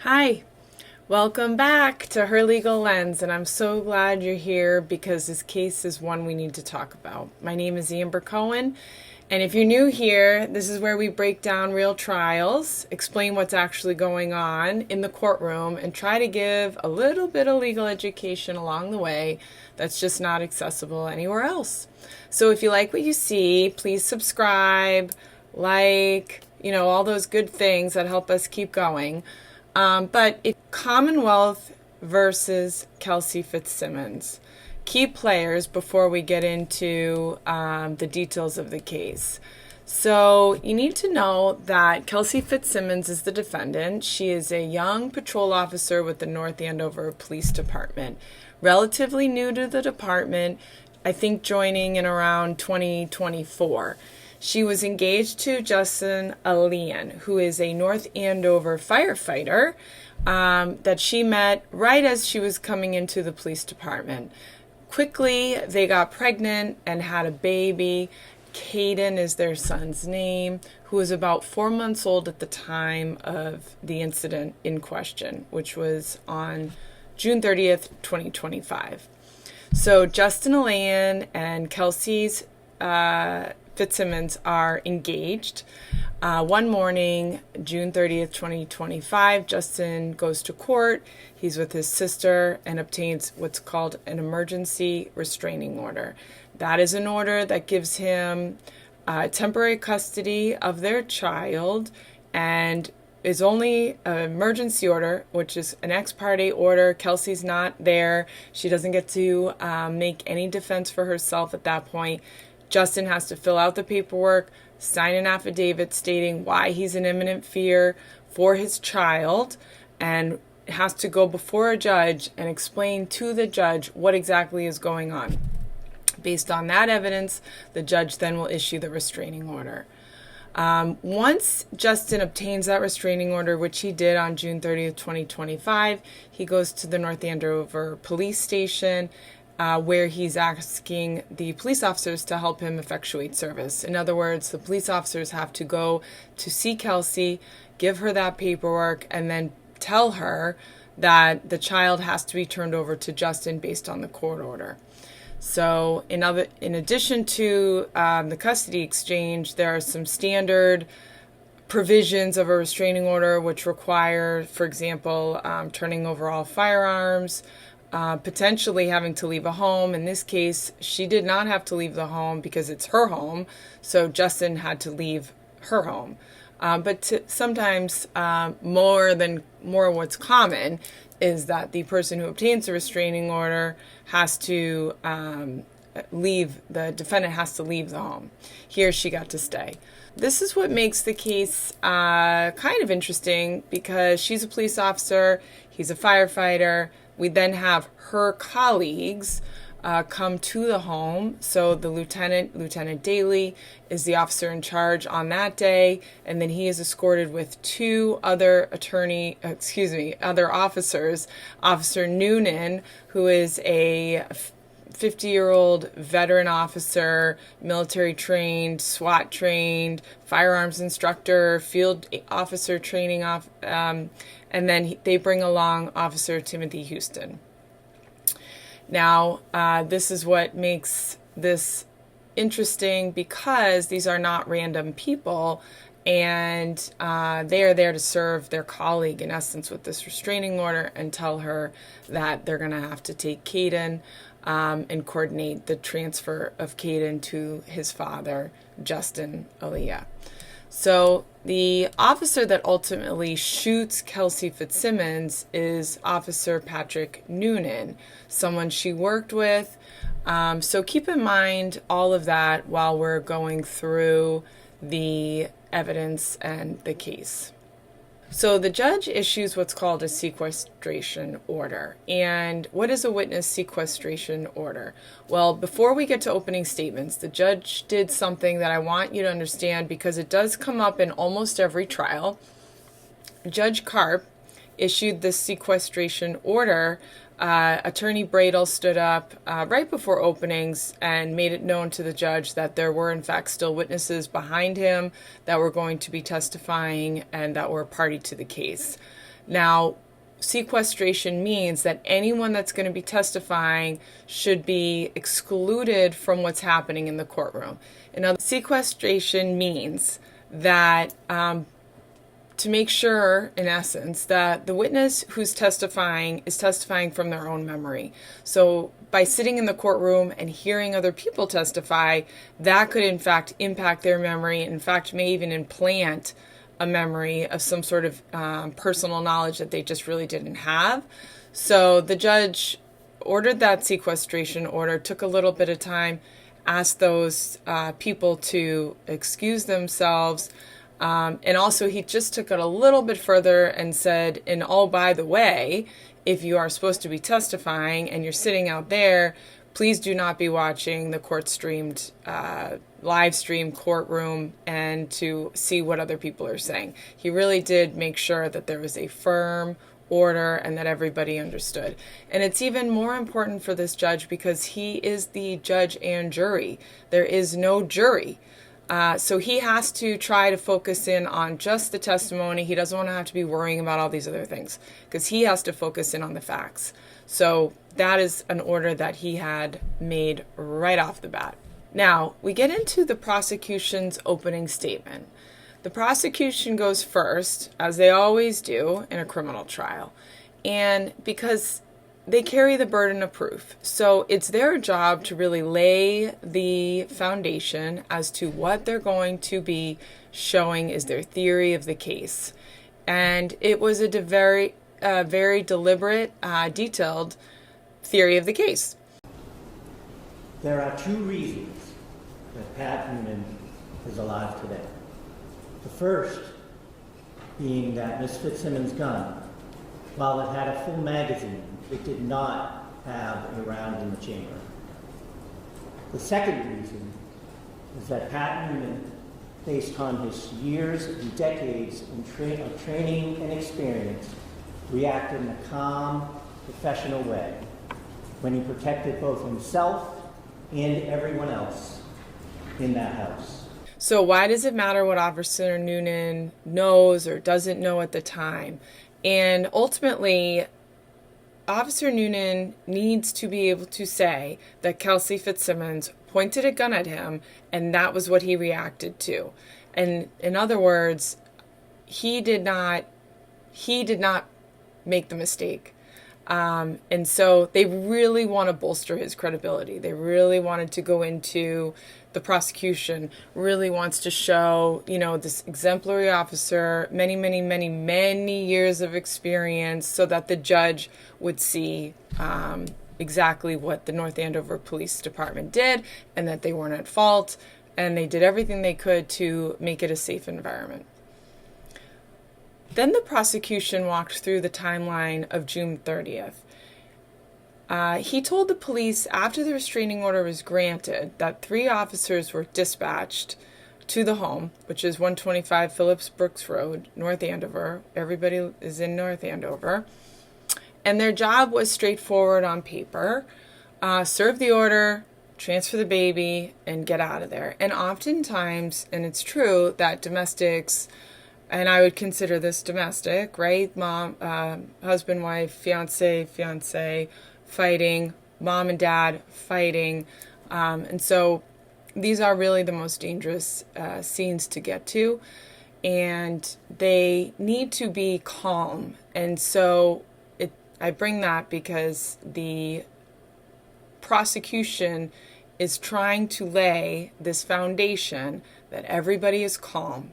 Hi, welcome back to Her Legal Lens, and I'm so glad you're here because this case is one we need to talk about. My name is Amber Cohen, and if you're new here, this is where we break down real trials, explain what's actually going on in the courtroom, and try to give a little bit of legal education along the way that's just not accessible anywhere else. So if you like what you see, please subscribe, all those good things that help us keep going. But Commonwealth versus Kelsey Fitzsimmons. Key players before we get into the details of the case. So you need to know that Kelsey Fitzsimmons is the defendant. She is a young patrol officer with the North Andover Police Department. Relatively new to the department, I think joining in around 2024. She was engaged to Justin Alian, who is a North Andover firefighter that she met right as she was coming into the police department. Quickly, they got pregnant and had a baby. Caden is their son's name, who was about 4 months old at the time of the incident in question, which was on June 30th, 2025. So Justin Alian and Kelsey's Fitzsimmons are engaged. One morning, June 30th, 2025, Justin goes to court. He's with his sister and obtains what's called an emergency restraining order. That is an order that gives him temporary custody of their child and is only an emergency order, which is an ex parte order. Kelsey's not there. She doesn't get to make any defense for herself at that point. Justin has to fill out the paperwork, sign an affidavit stating why he's in imminent fear for his child, and has to go before a judge and explain to the judge what exactly is going on. Based on that evidence, the judge then will issue the restraining order. Once Justin obtains that restraining order, which he did on June 30th, 2025, he goes to the North Andover Police Station, where he's asking the police officers to help him effectuate service. In other words, the police officers have to go to see Kelsey, give her that paperwork, and then tell her that the child has to be turned over to Justin based on the court order. So in addition to the custody exchange, there are some standard provisions of a restraining order which require, for example, turning over all firearms, potentially having to leave a home. In this case, she did not have to leave the home because it's her home, so Justin had to leave her home. Sometimes more what's common is that the person who obtains a restraining order has to the defendant has to leave the home. Here she got to stay. This is what makes the case kind of interesting because she's a police officer, he's a firefighter. We then have her colleagues come to the home. So the Lieutenant Daly, is the officer in charge on that day, and then he is escorted with two other other officers. Officer Noonan, who is a 50-year-old veteran officer, military trained, SWAT trained, firearms instructor, field officer training and then they bring along Officer Timothy Houston. Now, this is what makes this interesting because these are not random people, and they are there to serve their colleague, in essence, with this restraining order and tell her that they're going to have to take Caden and coordinate the transfer of Caden to his father, Justin Alian. So the officer that ultimately shoots Kelsey Fitzsimmons is Officer Patrick Noonan, someone she worked with. So keep in mind all of that while we're going through the evidence and the case. So the judge issues what's called a sequestration order. And what is a witness sequestration order? Well, before we get to opening statements, the judge did something that I want you to understand because it does come up in almost every trial. Judge Karp issued this sequestration order. Attorney Bradel stood up right before openings and made it known to the judge that there were in fact still witnesses behind him that were going to be testifying and that were party to the case. Now, sequestration means that anyone that's going to be testifying should be excluded from what's happening in the courtroom. Sequestration means that to make sure, in essence, that the witness who's testifying is testifying from their own memory. So by sitting in the courtroom and hearing other people testify, that could in fact impact their memory, in fact may even implant a memory of some sort of personal knowledge that they just really didn't have. So the judge ordered that sequestration order, took a little bit of time, asked those people to excuse themselves, and also he just took it a little bit further and said, and oh, by the way, if you are supposed to be testifying and you're sitting out there, please do not be watching the court streamed, live stream courtroom and to see what other people are saying. He really did make sure that there was a firm order and that everybody understood. And it's even more important for this judge because he is the judge and jury. There is no jury. So he has to try to focus in on just the testimony. He doesn't want to have to be worrying about all these other things because he has to focus in on the facts. So that is an order that he had made right off the bat. Now, we get into the prosecution's opening statement. The prosecution goes first, as they always do in a criminal trial, and because they carry the burden of proof. So it's their job to really lay the foundation as to what they're going to be showing is their theory of the case. And it was a very deliberate, detailed theory of the case. There are two reasons that Pat Noonan is alive today. The first being that Ms. Fitzsimmons' gun, while it had a full magazine, it did not have a round in the chamber. The second reason is that Pat Noonan, based on his years and decades of training and experience, reacted in a calm, professional way when he protected both himself and everyone else in that house. So why does it matter what Officer Noonan knows or doesn't know at the time? And ultimately, Officer Noonan needs to be able to say that Kelsey Fitzsimmons pointed a gun at him and that was what he reacted to. And in other words, he did not make the mistake. And so they really want to bolster his credibility. They really wanted to go into the prosecution, really wants to show, this exemplary officer, many years of experience so that the judge would see exactly what the North Andover Police Department did and that they weren't at fault and they did everything they could to make it a safe environment. Then the prosecution walked through the timeline of June 30th. He told the police after the restraining order was granted that 3 officers were dispatched to the home, which is 125 Phillips Brooks Road, North Andover. Everybody is in North Andover. And their job was straightforward on paper. Serve the order, transfer the baby, and get out of there. And oftentimes, and it's true, that domestics, and I would consider this domestic, right? Mom, husband, wife, fiance, fighting, mom and dad fighting. And so these are really the most dangerous scenes to get to. And they need to be calm. And so I bring that because the prosecution is trying to lay this foundation that everybody is calm,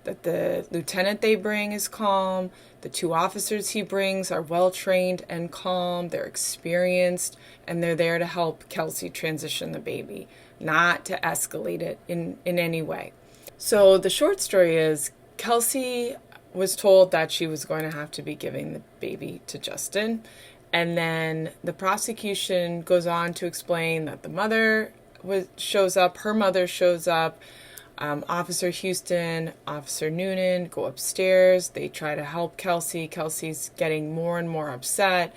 that the lieutenant they bring is calm, the 2 officers he brings are well-trained and calm, they're experienced, and they're there to help Kelsey transition the baby, not to escalate it in any way. So the short story is Kelsey was told that she was going to have to be giving the baby to Justin, and then the prosecution goes on to explain that the mother shows up, her mother shows up, Officer Houston, Officer Noonan go upstairs. They try to help Kelsey. Kelsey's getting more and more upset.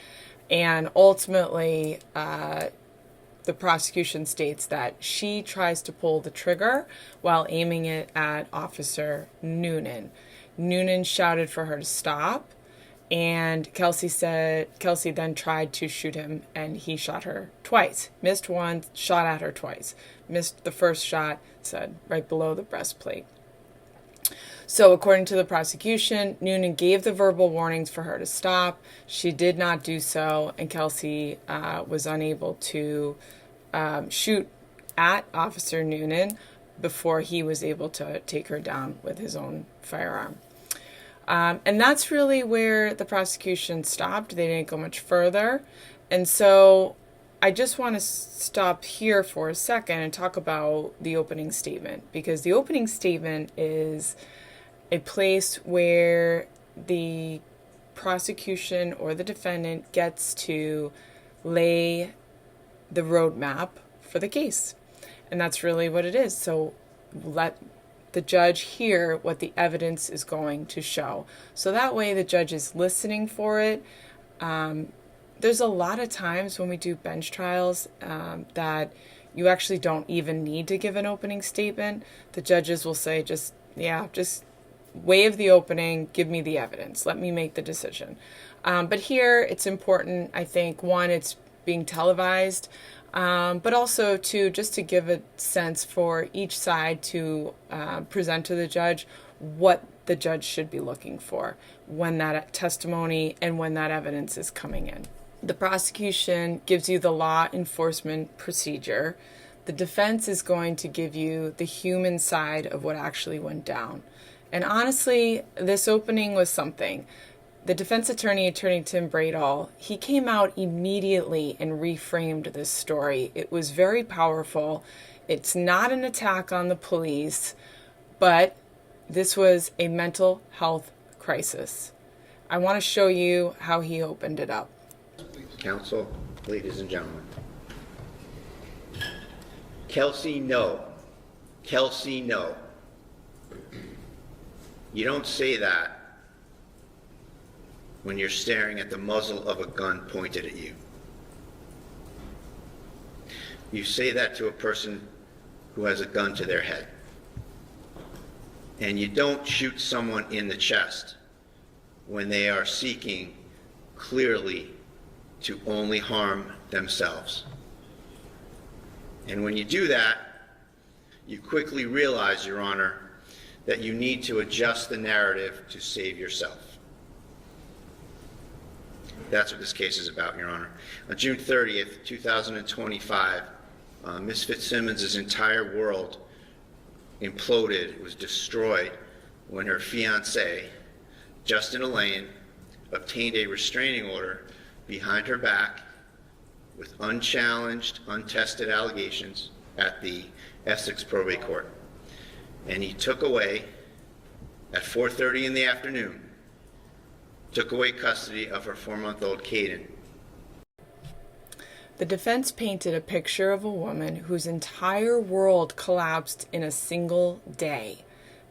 And ultimately, the prosecution states that she tries to pull the trigger while aiming it at Officer Noonan. Noonan shouted for her to stop. And Kelsey then tried to shoot him, and he shot her twice. Missed once, shot at her twice. Missed the first shot, said right below the breastplate. So according to the prosecution, Noonan gave the verbal warnings for her to stop. She did not do so, and Kelsey was unable to shoot at Officer Noonan before he was able to take her down with his own firearm. And that's really where the prosecution stopped. They didn't go much further. And so I just want to stop here for a second and talk about the opening statement, because the opening statement is a place where the prosecution or the defendant gets to lay the roadmap for the case. And that's really what it is. So let the judge hear what the evidence is going to show. So that way the judge is listening for it. There's a lot of times when we do bench trials that you actually don't even need to give an opening statement. The judges will say, just waive the opening, give me the evidence, let me make the decision. But here it's important, I think, one, it's being televised, but also just to give a sense for each side to present to the judge what the judge should be looking for when that testimony and when that evidence is coming in. The prosecution gives you the law enforcement procedure. The defense is going to give you the human side of what actually went down. And honestly, this opening was something. The defense attorney Tim Bradall, he came out immediately and reframed this story. It was very powerful. It's not an attack on the police, but this was a mental health crisis. I want to show you how he opened it up. Counsel, ladies and gentlemen. Kelsey, no. Kelsey, no. You don't say that when you're staring at the muzzle of a gun pointed at you. You say that to a person who has a gun to their head. And you don't shoot someone in the chest when they are seeking clearly to only harm themselves. And when you do that, you quickly realize, Your Honor, that you need to adjust the narrative to save yourself. That's what this case is about, Your Honor. On June 30th, 2025, Ms. Fitzsimmons' entire world imploded, was destroyed when her fiancé, Justin Elaine, obtained a restraining order behind her back with unchallenged, untested allegations at the Essex Probate Court. And he took away, at 4:30 in the afternoon, took away custody of her 4-month-old Caden. The defense painted a picture of a woman whose entire world collapsed in a single day.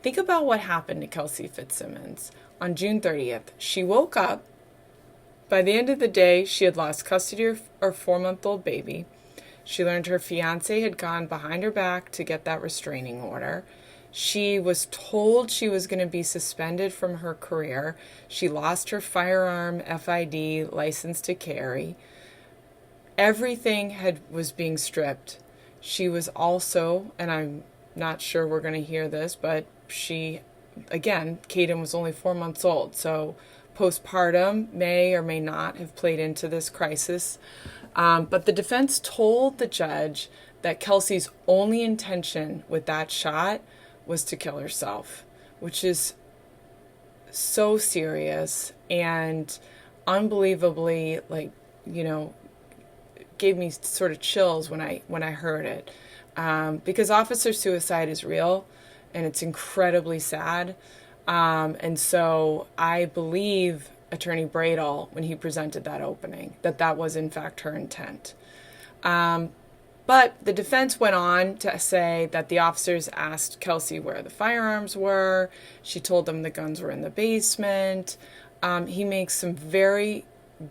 Think about what happened to Kelsey Fitzsimmons. On June 30th, she woke up. By the end of the day, she had lost custody of her 4-month-old baby. She learned her fiancé had gone behind her back to get that restraining order. She was told she was going to be suspended from her career. She lost her firearm FID license to carry. Everything was being stripped. She was also, and I'm not sure we're going to hear this, but Caden was only 4 months old. So postpartum may or may not have played into this crisis. But the defense told the judge that Kelsey's only intention with that shot was to kill herself, which is so serious and unbelievably, gave me sort of chills when I heard it, because officer suicide is real and it's incredibly sad. And so I believe Attorney Bradall, when he presented that opening, that was in fact her intent. But the defense went on to say that the officers asked Kelsey where the firearms were. She told them the guns were in the basement. He makes some very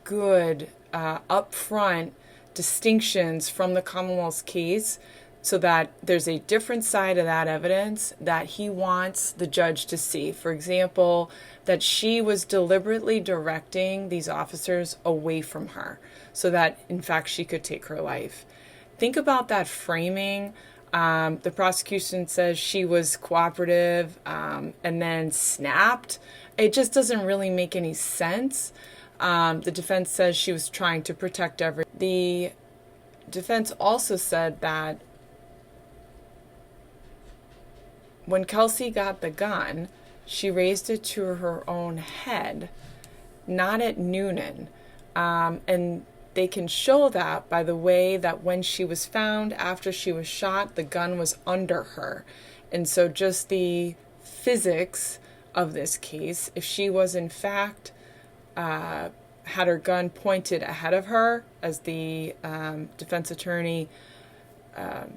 good upfront distinctions from the Commonwealth's case so that there's a different side of that evidence that he wants the judge to see. For example, that she was deliberately directing these officers away from her so that, in fact, she could take her life. Think about that framing. The prosecution says she was cooperative and then snapped. It just doesn't really make any sense. The defense says she was trying to protect everyone. The defense also said that when Kelsey got the gun, she raised it to her own head, not at Noonan. And they can show that by the way that when she was found after she was shot, the gun was under her. And so just the physics of this case, if she was in fact had her gun pointed ahead of her, as the defense attorney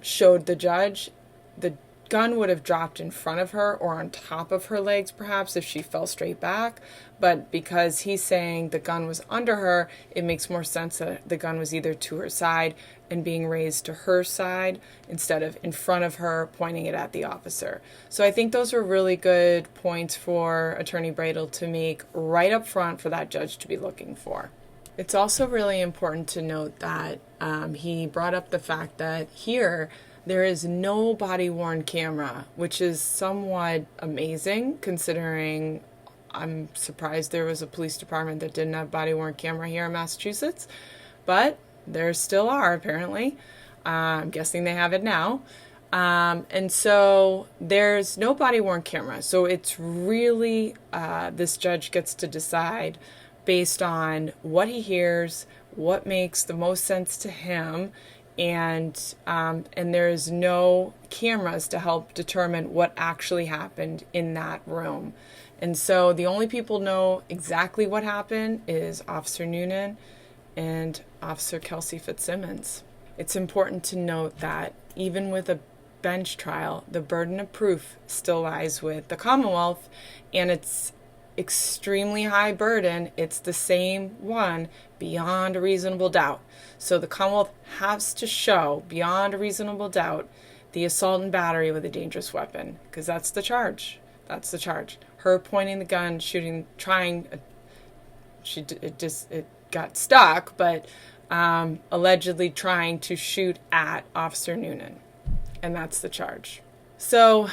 showed the judge, the gun would have dropped in front of her or on top of her legs perhaps if she fell straight back. But because he's saying the gun was under her, it makes more sense that the gun was either to her side and being raised to her side instead of in front of her pointing it at the officer. So I think those are really good points for Attorney Bradel to make right up front for that judge to be looking for. It's also really important to note that he brought up the fact that here there is no body-worn camera, which is somewhat amazing considering I'm surprised there was a police department that didn't have body-worn camera here in Massachusetts, but there still are apparently. I'm guessing they have it now. And so there's no body-worn camera. So it's really, this judge gets to decide based on what he hears, what makes the most sense to him, and there is no cameras to help determine what actually happened in that room. And so the only people know exactly what happened is Officer Noonan and Officer Kelsey Fitzsimmons. It's important to note that even with a bench trial, the burden of proof still lies with the Commonwealth, and it's extremely high burden. It's the same one beyond a reasonable doubt. So the Commonwealth has to show beyond a reasonable doubt the assault and battery with a dangerous weapon, because that's the charge. That's the charge. Her pointing the gun, shooting, trying. It got stuck, but allegedly trying to shoot at Officer Noonan, and that's the charge. So,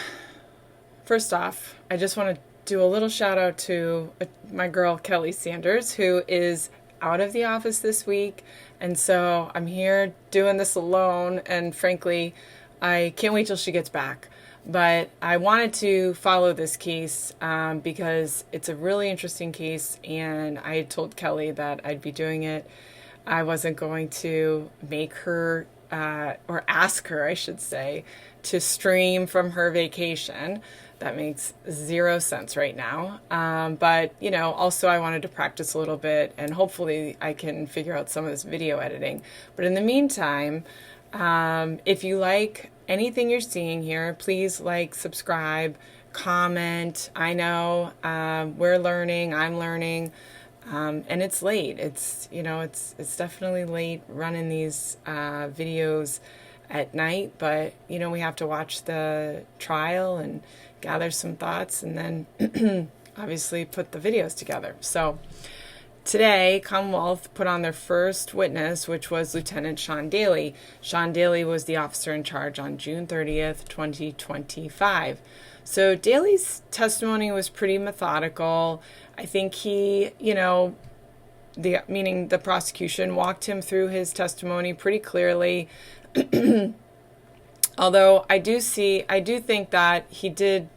first off, I just want to do a little shout out to my girl Kelly Sanders, who is out of the office this week, and so I'm here doing this alone, and frankly, I can't wait till she gets back. But I wanted to follow this case because it's a really interesting case, and I had told Kelly that I'd be doing it. I wasn't going to make her, or ask her, I should say, to stream from her vacation. That makes zero sense right now. But, you know, also I wanted to practice a little bit, and hopefully I can figure out some of this video editing. But in the meantime, if you like anything you're seeing here, please like, subscribe, comment. I know we're learning, I'm learning, and it's late. It's, you know, it's definitely late running these videos at night, but, you know, we have to watch the trial and gather some thoughts and then obviously put the videos together. So today, Commonwealth put on their first witness, which was Lieutenant Sean Daly. Sean Daly was the officer in charge on June 30th, 2025. So Daly's testimony was pretty methodical. I think he, you know, meaning the prosecution, walked him through his testimony pretty clearly. Although I do think that he did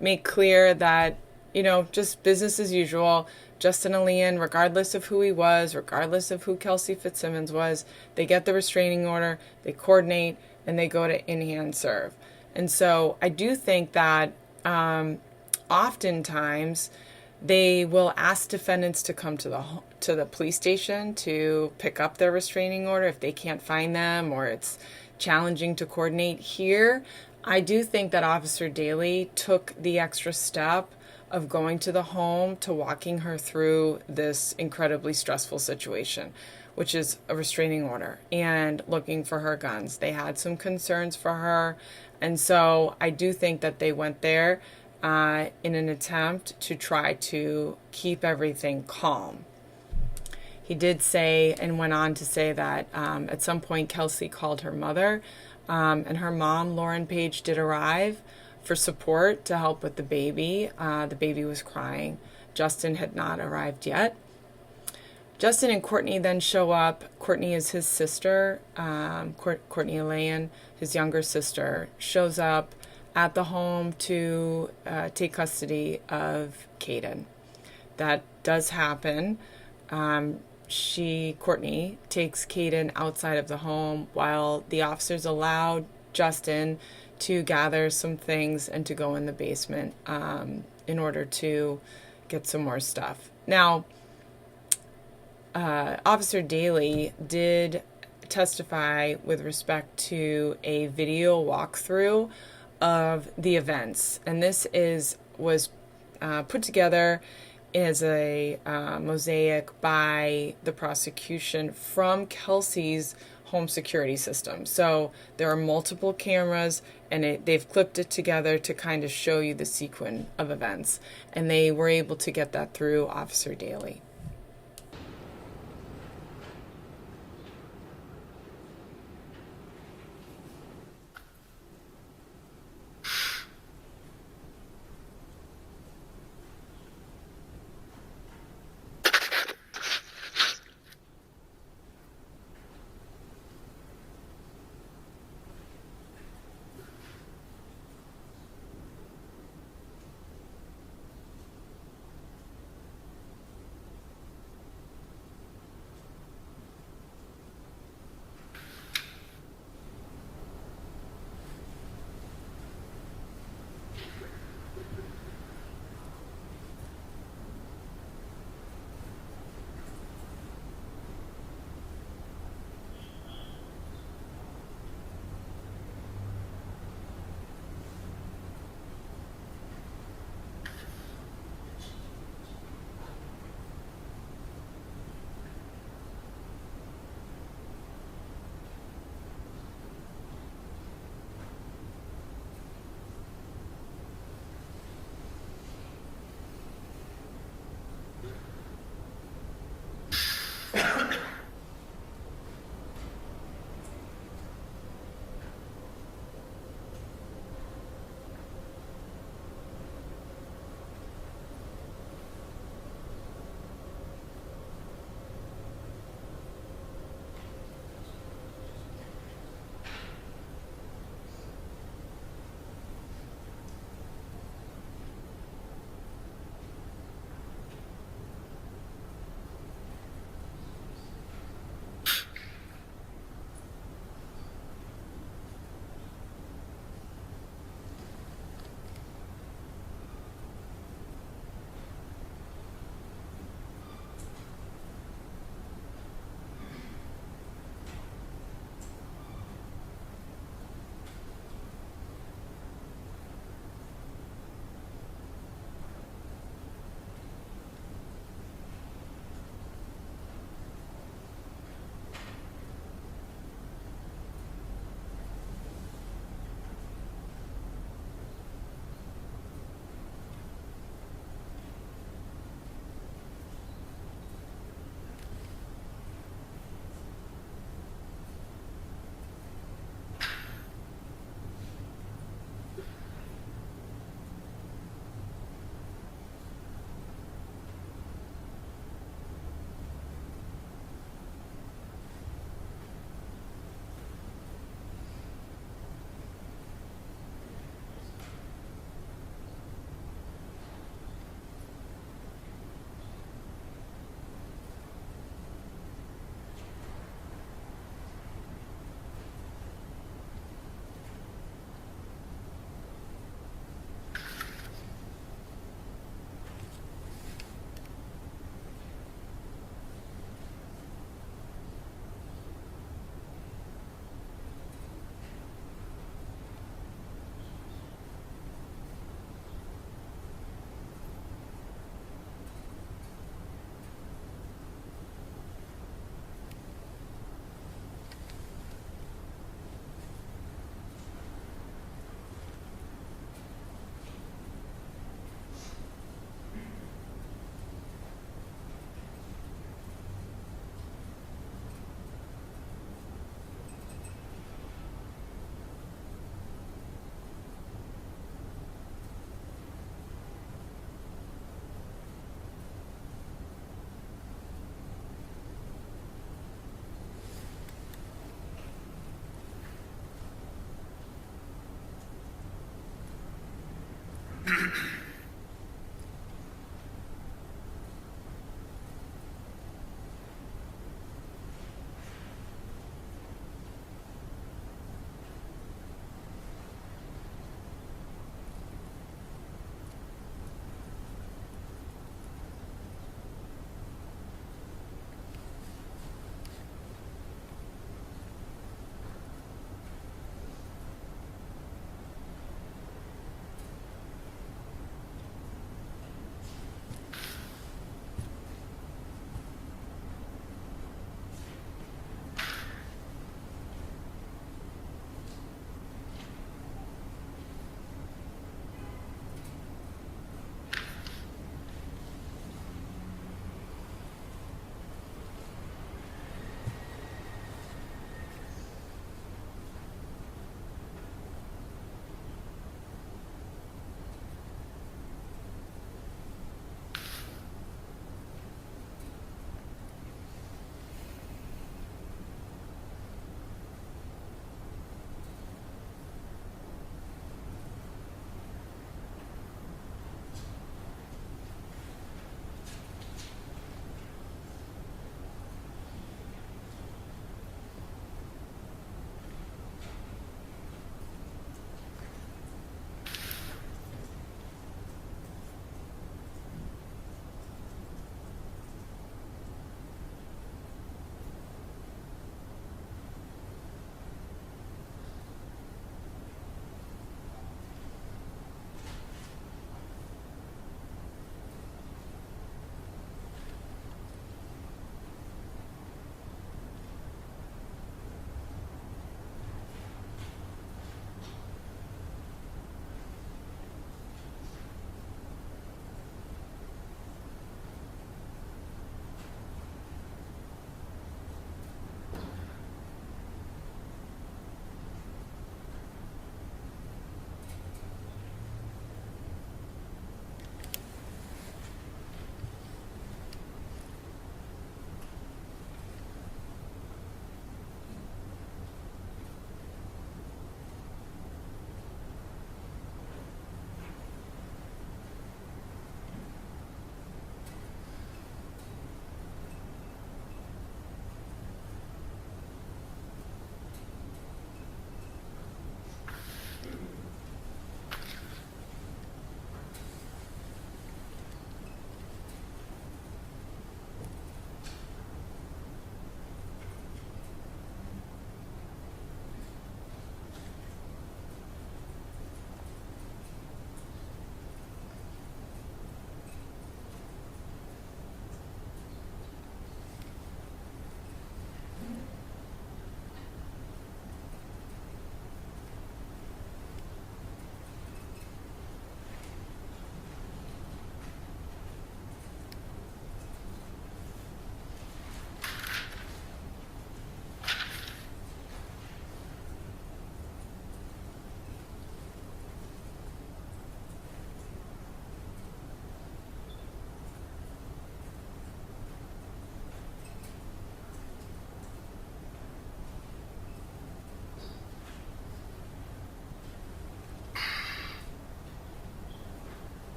make clear that, you know, just business as usual. Justin Alian, regardless of who he was, regardless of who Kelsey Fitzsimmons was, they get the restraining order, they coordinate, and they go to in-hand serve. And so I do think that oftentimes they will ask defendants to come to the police station to pick up their restraining order if they can't find them or it's challenging to coordinate. Here, I do think that Officer Daly took the extra step of going to the home to walking her through this incredibly stressful situation, which is a restraining order, and looking for her guns. They had some concerns for her, and so I do think that they went there in an attempt to try to keep everything calm. He did say, and went on to say, that at some point Kelsey called her mother, and her mom, Lauren Page, did arrive for support to help with the baby. The baby was crying. Justin had not arrived yet. Justin and Courtney then show up. Courtney is his sister. Courtney Elaine, his younger sister, shows up at the home to take custody of Caden. That does happen. Courtney takes Caden outside of the home while the officers allowed Justin to gather some things and to go in the basement in order to get some more stuff. Now, Officer Daly did testify with respect to a video walkthrough of the events, and this was put together as a mosaic by the prosecution from Kelsey's home security system. So there are multiple cameras, and they've clipped it together to kind of show you the sequence of events, and they were able to get that through Officer Daly.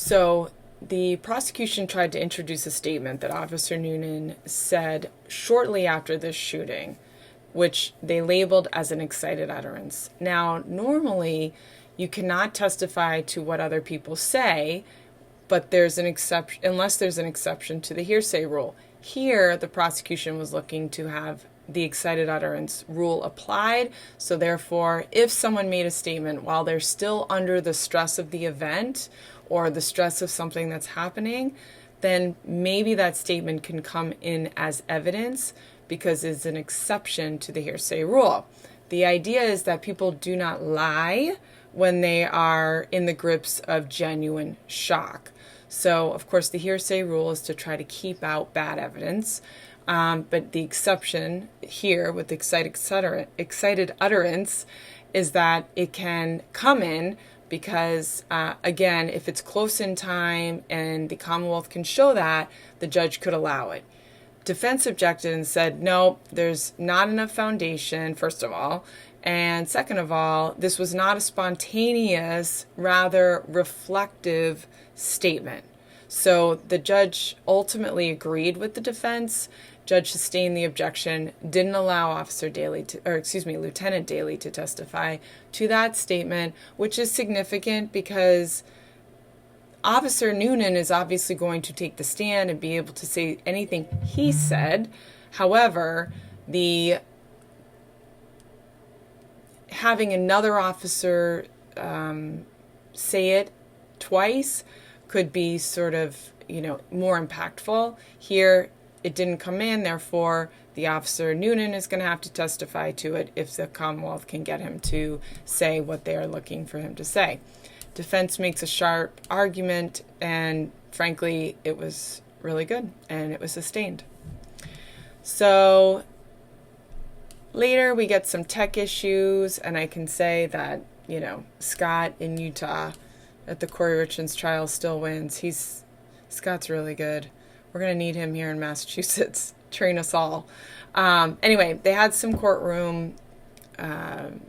So the prosecution tried to introduce a statement that Officer Noonan said shortly after this shooting, which they labeled as an excited utterance. Now, normally, you cannot testify to what other people say, but there's an exception, unless there's an exception to the hearsay rule. Here, the prosecution was looking to have the excited utterance rule applied. So therefore, if someone made a statement while they're still under the stress of the event or the stress of something that's happening, then maybe that statement can come in as evidence because it's an exception to the hearsay rule. The idea is that people do not lie when they are in the grips of genuine shock. So, of course, the hearsay rule is to try to keep out bad evidence. But the exception here with excited utterance is that it can come in because, again, if it's close in time and the Commonwealth can show that, the judge could allow it. Defense objected and said, no, there's not enough foundation, first of all. And second of all, this was not a spontaneous, rather reflective statement. So the judge ultimately agreed with the defense. Judge sustained the objection, didn't allow Lieutenant Daly to testify to that statement, which is significant because Officer Noonan is obviously going to take the stand and be able to say anything he said. However, having another officer say it twice could be sort of, more impactful. Here, it didn't come in, therefore, the officer Noonan is going to have to testify to it if the Commonwealth can get him to say what they are looking for him to say. Defense makes a sharp argument, and frankly, it was really good, and it was sustained. So later, we get some tech issues, and I can say that, Scott in Utah at the Corey Richards trial still wins. Scott's really good. We're going to need him here in Massachusetts. Train us all. Anyway, they had some courtroom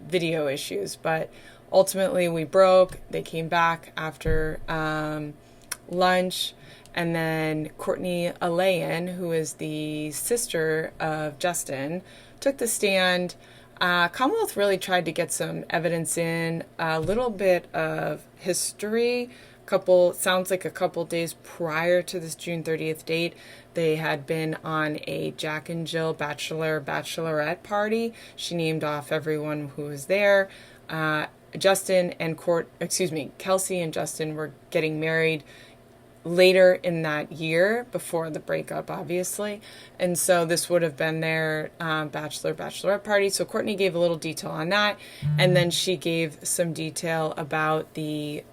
video issues, but ultimately we broke. They came back after lunch, and then Courtney Alayan, who is the sister of Justin, took the stand. Commonwealth really tried to get some evidence in, a little bit of history. Sounds like a couple days prior to this June 30th date, they had been on a Jack and Jill bachelorette party. She named off everyone who was there. Kelsey and Justin were getting married later in that year, before the breakup, obviously. And so this would have been their bachelorette party. So Courtney gave a little detail on that. And then she gave some detail about the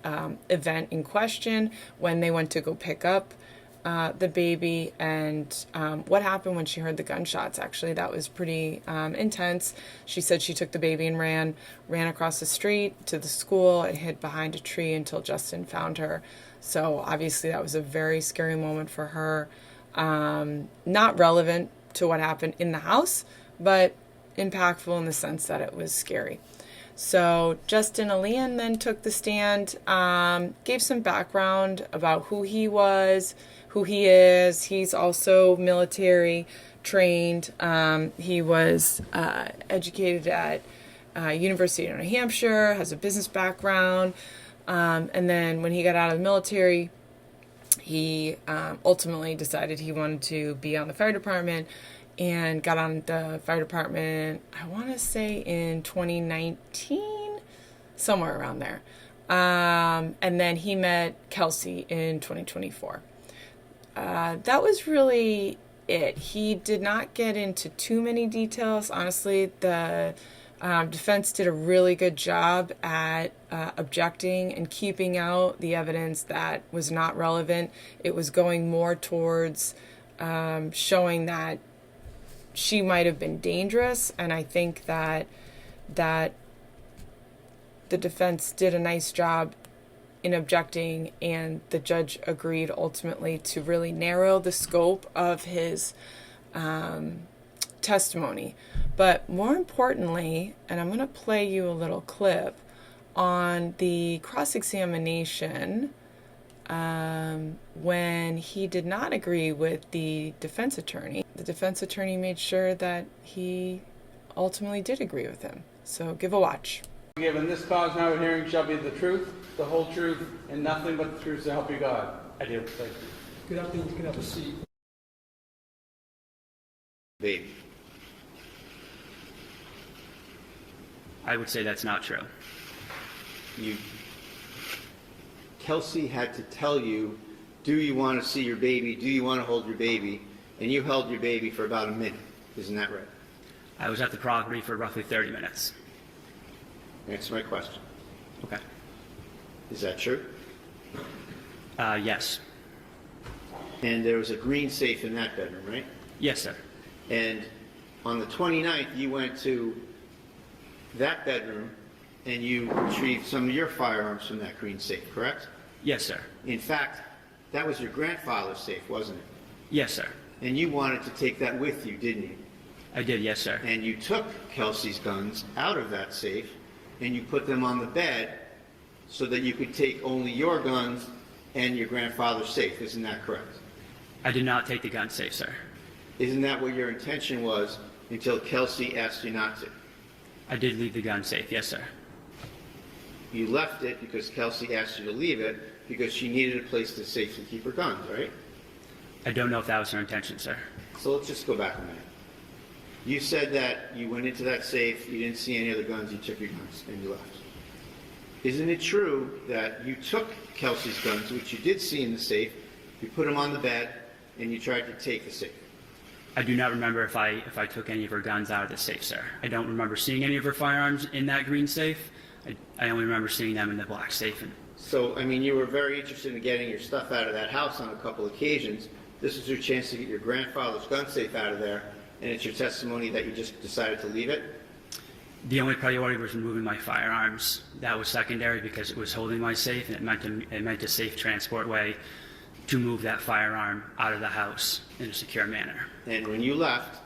event in question when they went to go pick up the baby and what happened when she heard the gunshots. Actually, that was pretty intense. She said she took the baby and ran across the street to the school and hid behind a tree until Justin found her. So obviously that was a very scary moment for her. Not relevant to what happened in the house, but impactful in the sense that it was scary. So Justin Alayan then took the stand, gave some background about who he was, who he is. He's also military trained. He was educated at University of New Hampshire, has a business background. And then when he got out of the military, he ultimately decided he wanted to be on the fire department and got on the fire department, I want to say in 2019, somewhere around there. And then he met Kelsey in 2024. That was really it. He did not get into too many details. Honestly, the defense did a really good job at objecting and keeping out the evidence that was not relevant. It was going more towards showing that she might have been dangerous, and I think that the defense did a nice job in objecting, and the judge agreed ultimately to really narrow the scope of his testimony. But more importantly, and I'm going to play you a little clip on the cross-examination, when he did not agree with the defense attorney, the defense attorney made sure that he ultimately did agree with him. So give a watch. Given this cause now in hearing shall be the truth, the whole truth, and nothing but the truth, so help you God. I do. Thank you. Good afternoon. You can have a seat. Baby. I would say that's not true. Kelsey had to tell you, do you want to see your baby? Do you want to hold your baby? And you held your baby for about a minute. Isn't that right? I was at the property for roughly 30 minutes. Answer my question. Okay. Is that true? Yes. And there was a green safe in that bedroom, right? Yes, sir. And on the 29th, you went to that bedroom and you retrieved some of your firearms from that green safe, correct? Yes, sir. In fact, that was your grandfather's safe, wasn't it? Yes, sir. And you wanted to take that with you, didn't you? I did, yes, sir. And you took Kelsey's guns out of that safe and you put them on the bed so that you could take only your guns and your grandfather's safe. Isn't that correct? I did not take the gun safe, sir. Isn't that what your intention was until Kelsey asked you not to? I did leave the gun safe, yes, sir. You left it because Kelsey asked you to leave it because she needed a place to safely keep her guns, right? I don't know if that was her intention, sir. So let's just go back a minute. You said that you went into that safe, you didn't see any other guns, you took your guns, and you left. Isn't it true that you took Kelsey's guns, which you did see in the safe, you put them on the bed, and you tried to take the safe? I do not remember if I took any of her guns out of the safe, sir. I don't remember seeing any of her firearms in that green safe. I only remember seeing them in the black safe. So, I mean, you were very interested in getting your stuff out of that house on a couple occasions. This is your chance to get your grandfather's gun safe out of there, and it's your testimony that you just decided to leave it? The only priority was removing my firearms. That was secondary because it was holding my safe, and it meant a safe transport way to move that firearm out of the house in a secure manner. And when you left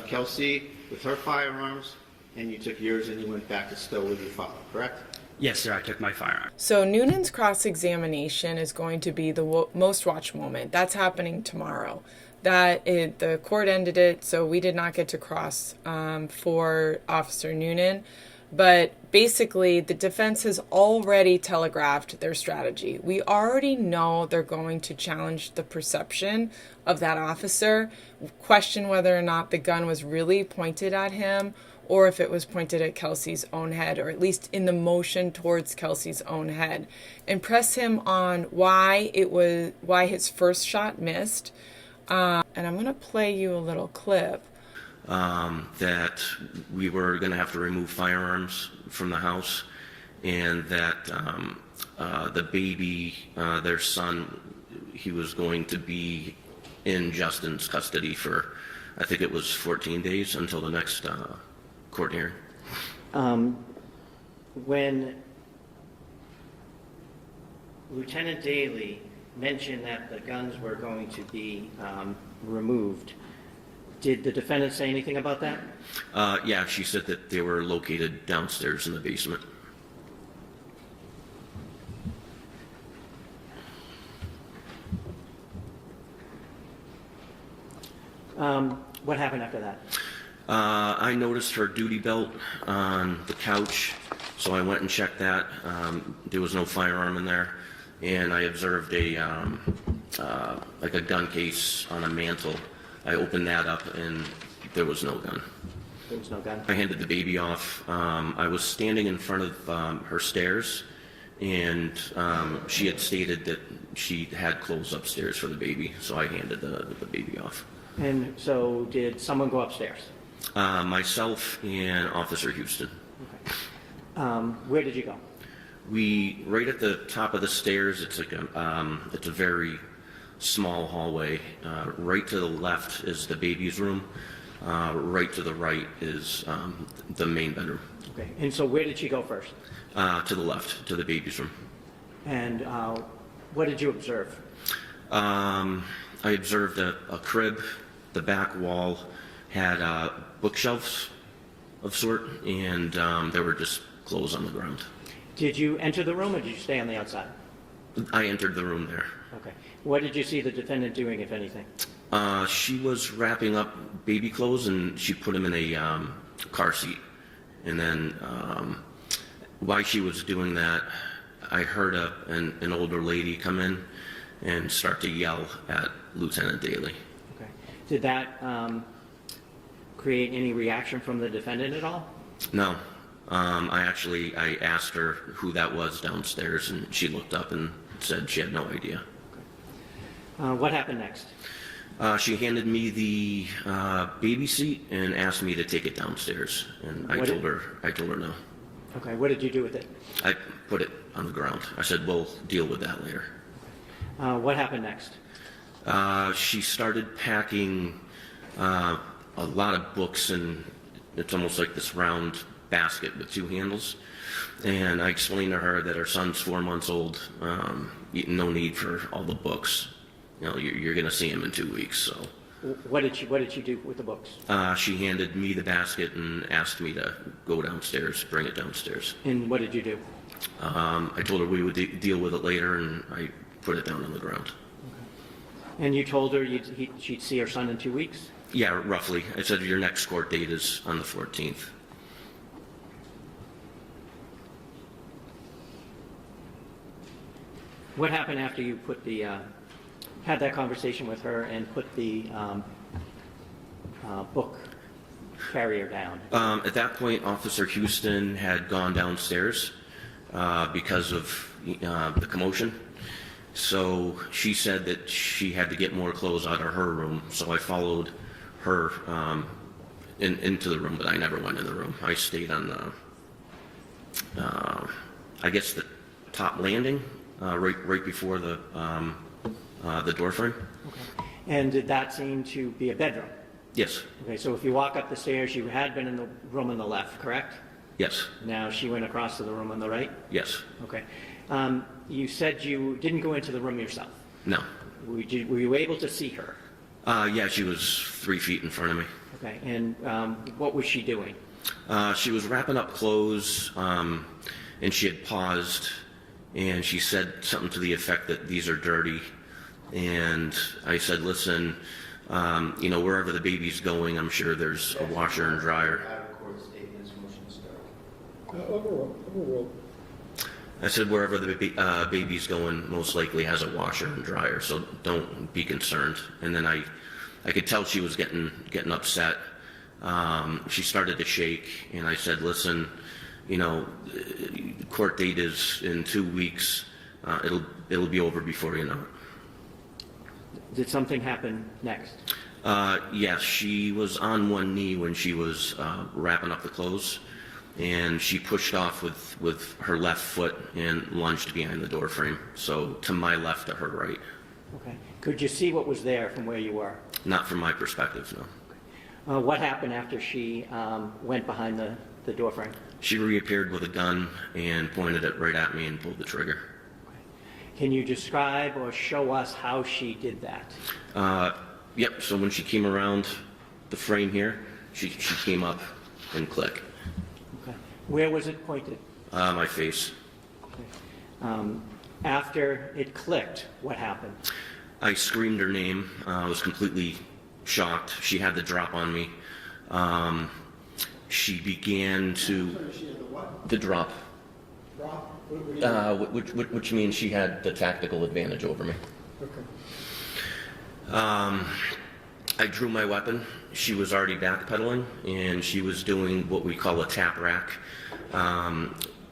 Kelsey with her firearms, and you took yours and you went back to Stowe with your father, correct? Yes, sir, I took my firearm. So Noonan's cross-examination is going to be the most watched moment. That's happening tomorrow. The court ended it, so we did not get to cross for Officer Noonan. But basically, the defense has already telegraphed their strategy. We already know they're going to challenge the perception of that officer, question whether or not the gun was really pointed at him, or if it was pointed at Kelsey's own head, or at least in the motion towards Kelsey's own head, and press him on why his first shot missed. And I'm going to play you a little clip. That we were going to have to remove firearms from the house, and that the baby, their son, he was going to be in Justin's custody for, I think it was 14 days until the next court hearing. When Lieutenant Daly mentioned that the guns were going to be removed, did the defendant say anything about that? Yeah, she said that they were located downstairs in the basement. What happened after that? I noticed her duty belt on the couch, so I went and checked that. There was no firearm in there, and I observed like a gun case on a mantle. I opened that up, and there was no gun. There was no gun? I handed the baby off. I was standing in front of her stairs, and she had stated that she had clothes upstairs for the baby, so I handed the baby off. And so did someone go upstairs? Myself and Officer Houston. Okay. Where did you go? Right at the top of the stairs, it's like it's a very small hallway. Right to the left is the baby's room. Right to the right is the main bedroom. Okay. And so where did she go first? To the left, to the baby's room. And what did you observe? I observed a crib. The back wall had bookshelves of sort, and there were just clothes on the ground. Did you enter the room or did you stay on the outside? I entered the room there. Okay. What did you see the defendant doing, if anything? She was wrapping up baby clothes, and she put him in a car seat. And then while she was doing that, I heard an older lady come in and start to yell at Lieutenant Daly. Okay. Did that create any reaction from the defendant at all? No. I asked her who that was downstairs, and she looked up and said she had no idea. What happened next? She handed me the baby seat and asked me to take it downstairs, and I told her no. Okay, what did you do with it? I put it on the ground. I said, we'll deal with that later. What happened next? She started packing a lot of books, and it's almost like this round basket with two handles. And I explained to her that her son's 4 months old, no need for all the books. You know, you're going to see him in 2 weeks, so. What did she do with the books? She handed me the basket and asked me to go downstairs, bring it downstairs. And what did you do? I told her we would deal with it later, and I put it down on the ground. Okay. And you told her she'd see her son in 2 weeks? Yeah, roughly. I said your next court date is on the 14th. What happened after you put had that conversation with her and put the book carrier down? At that point, Officer Houston had gone downstairs because of the commotion. So she said that she had to get more clothes out of her room. So I followed her into the room, but I never went in the room. I stayed on I guess the top landing, right before the door frame. Okay. And did that seem to be a bedroom? Yes. Okay, so if you walk up the stairs, you had been in the room on the left, correct? Yes. Now she went across to the room on the right? Yes. Okay. You said you didn't go into the room yourself. No. Were you able to see her? Yeah, she was 3 feet in front of me. Okay, and what was she doing? She was wrapping up clothes, and she had paused, and she said something to the effect that these are dirty. And I said, listen, wherever the baby's going, I'm sure there's a washer and dryer. I said, wherever the baby's going, most likely has a washer and dryer, so don't be concerned. And then I could tell she was getting upset. She started to shake, and I said, listen, court date is in 2 weeks. It'll be over before you know it. Did something happen next? Yes, she was on one knee when she was wrapping up the clothes, and she pushed off with her left foot and lunged behind the door frame. So to my left, to her right. Okay. Could you see what was there from where you were? Not from my perspective, no. What happened after she went behind the door frame? She reappeared with a gun and pointed it right at me and pulled the trigger. Can you describe or show us how she did that? Yep, so when she came around the frame here, she came up and clicked. Okay. Where was it pointed? My face. Okay. After it clicked, what happened? I screamed her name. I was completely shocked. She had the drop on me. She began to... She had the what? The drop. Drop? What do you Which means she had the tactical advantage over me. Okay. I drew my weapon. She was already backpedaling, and she was doing what we call a tap rack.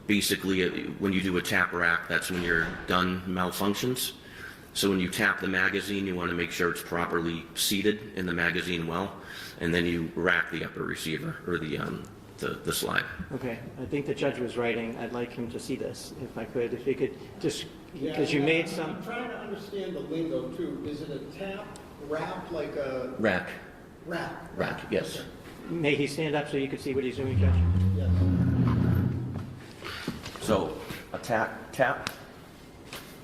Basically, when you do a tap rack, that's when your gun malfunctions. So when you tap the magazine, you want to make sure it's properly seated in the magazine well, and then you rack the upper receiver, or the slide. Okay, I think the judge was writing. I'd like him to see this, if I could. If you could just, because you made some... I'm trying to understand the lingo, too. Is it a tap, wrap, like a... Rack. Wrap? Rack, yes. Okay. May he stand up so you could see what he's doing, Judge? Yes. So a tap,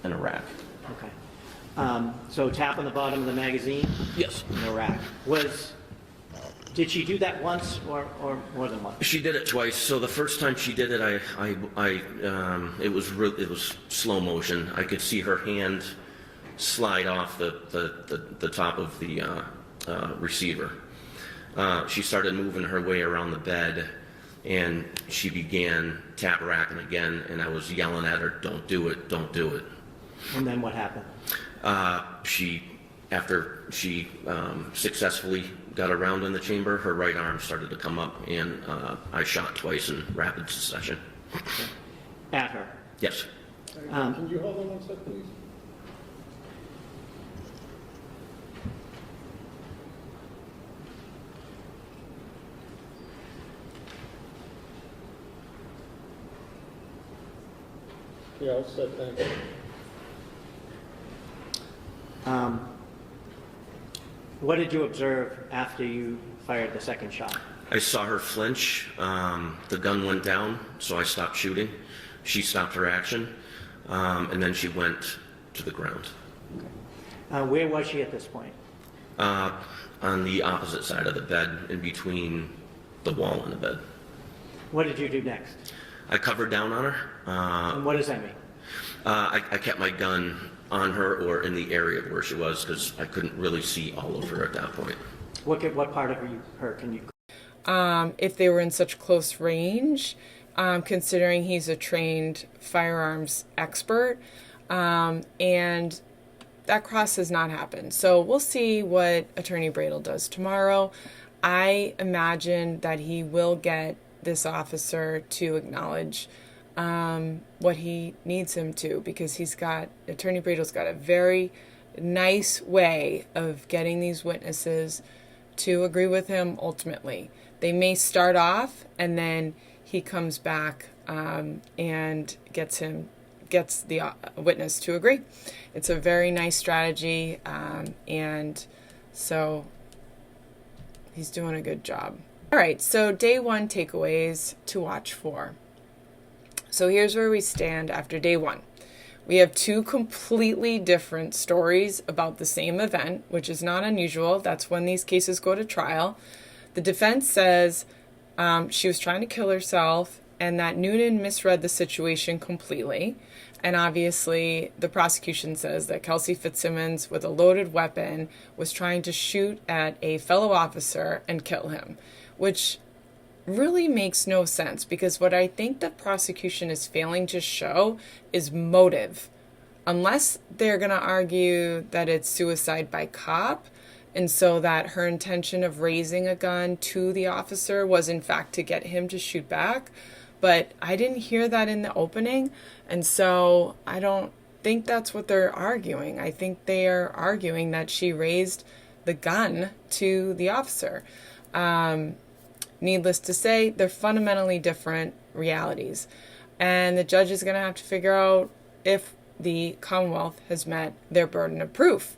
and a rack. Okay. So tap on the bottom of the magazine? Yes. And a rack. Was Did she do that once or more than once? She did it twice. So the first time she did it, it was slow motion. I could see her hand slide off the top of the receiver. She started moving her way around the bed, and she began tap racking again, and I was yelling at her, "Don't do it, don't do it." And then what happened? After she successfully got around in the chamber, her right arm started to come up, and I shot twice in rapid succession. At her? Yes. Can you hold on one sec, please? Yeah, I'll set that. What did you observe after you fired the second shot? I saw her flinch. The gun went down, so I stopped shooting. She stopped her action, and then she went to the ground. Where was she at this point? On the opposite side of the bed, in between the wall and the bed. What did you do next? I covered down on her. And what does that mean? I kept my gun on her or in the area where she was, because I couldn't really see all of her at that point. What part of her can you? If they were in such close range, considering he's a trained firearms expert, and that cross has not happened. So we'll see what Attorney Bradel does tomorrow. I imagine that he will get this officer to acknowledge what he needs him to, because Attorney Bradel's got a very nice way of getting these witnesses to agree with him ultimately. They may start off and then he comes back and gets the witness to agree. It's a very nice strategy, and so he's doing a good job. All right, so day one takeaways to watch for. So here's where we stand after day one. We have two completely different stories about the same event, which is not unusual. That's when these cases go to trial. The defense says she was trying to kill herself and that Noonan misread the situation completely. And obviously, the prosecution says that Kelsey Fitzsimmons, with a loaded weapon, was trying to shoot at a fellow officer and kill him, which really makes no sense, because what I think the prosecution is failing to show is motive. Unless they're going to argue that it's suicide by cop, and so that her intention of raising a gun to the officer was in fact to get him to shoot back. But I didn't hear that in the opening, and so I don't think that's what they're arguing. I think they are arguing that she raised the gun to the officer. Needless to say, they're fundamentally different realities. And the judge is going to have to figure out if the Commonwealth has met their burden of proof.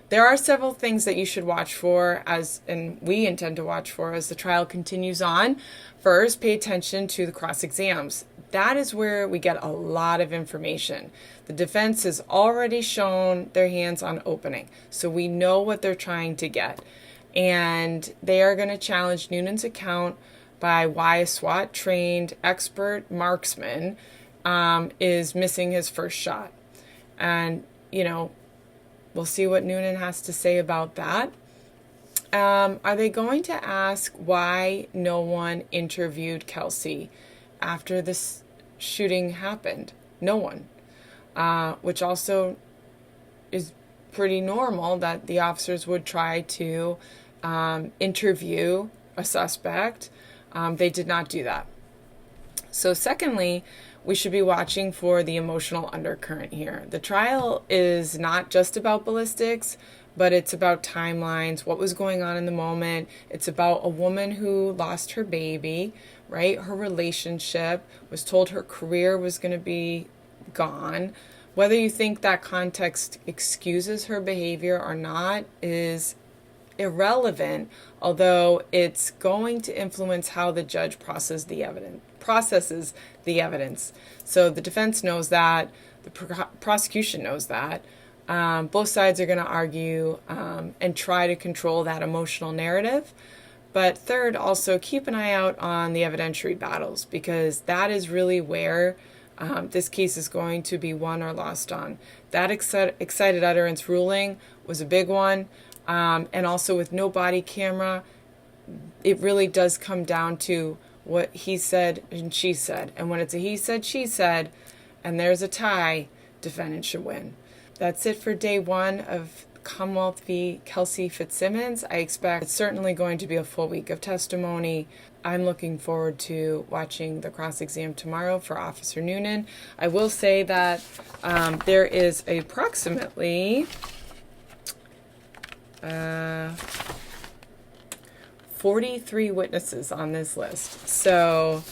There are several things that you should watch for, and we intend to watch for as the trial continues on. First, pay attention to the cross-exams. That is where we get a lot of information. The defense has already shown their hands on opening, so we know what they're trying to get. And they are going to challenge Noonan's account by why a SWAT-trained expert marksman is missing his first shot. And, we'll see what Noonan has to say about that. Are they going to ask why no one interviewed Kelsey after this shooting happened? No one. Which also is pretty normal, that the officers would try to interview a suspect. They did not do that. So secondly, we should be watching for the emotional undercurrent here. The trial is not just about ballistics, but it's about timelines, what was going on in the moment. It's about a woman who lost her baby, right? Her relationship, was told her career was going to be gone. Whether you think that context excuses her behavior or not is irrelevant, although it's going to influence how the judge processes the evidence. So the defense knows that, the prosecution knows that. Both sides are going to argue and try to control that emotional narrative. But third, also keep an eye out on the evidentiary battles, because that is really where this case is going to be won or lost on. That excited utterance ruling was a big one. And also with no body camera, it really does come down to what he said and she said. And when it's a he said, she said, and there's a tie, defendant should win. That's it for day one of Commonwealth v. Kelsey Fitzsimmons. I expect it's certainly going to be a full week of testimony. I'm looking forward to watching the cross-exam tomorrow for Officer Noonan. I will say that there is approximately 43 witnesses on this list. So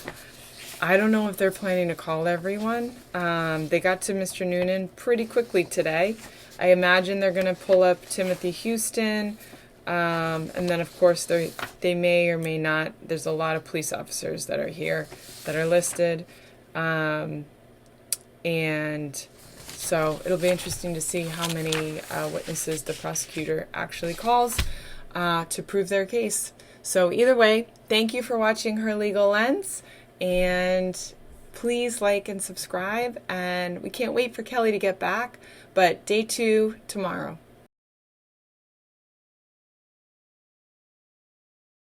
I don't know if they're planning to call everyone. They got to Mr. Noonan pretty quickly today. I imagine they're going to pull up Timothy Houston. And then, of course, they may or may not. There's a lot of police officers that are here that are listed. And so it'll be interesting to see how many witnesses the prosecutor actually calls to prove their case. So either way, thank you for watching Her Legal Lens, and please like and subscribe, and we can't wait for Kelly to get back, but day 2 tomorrow.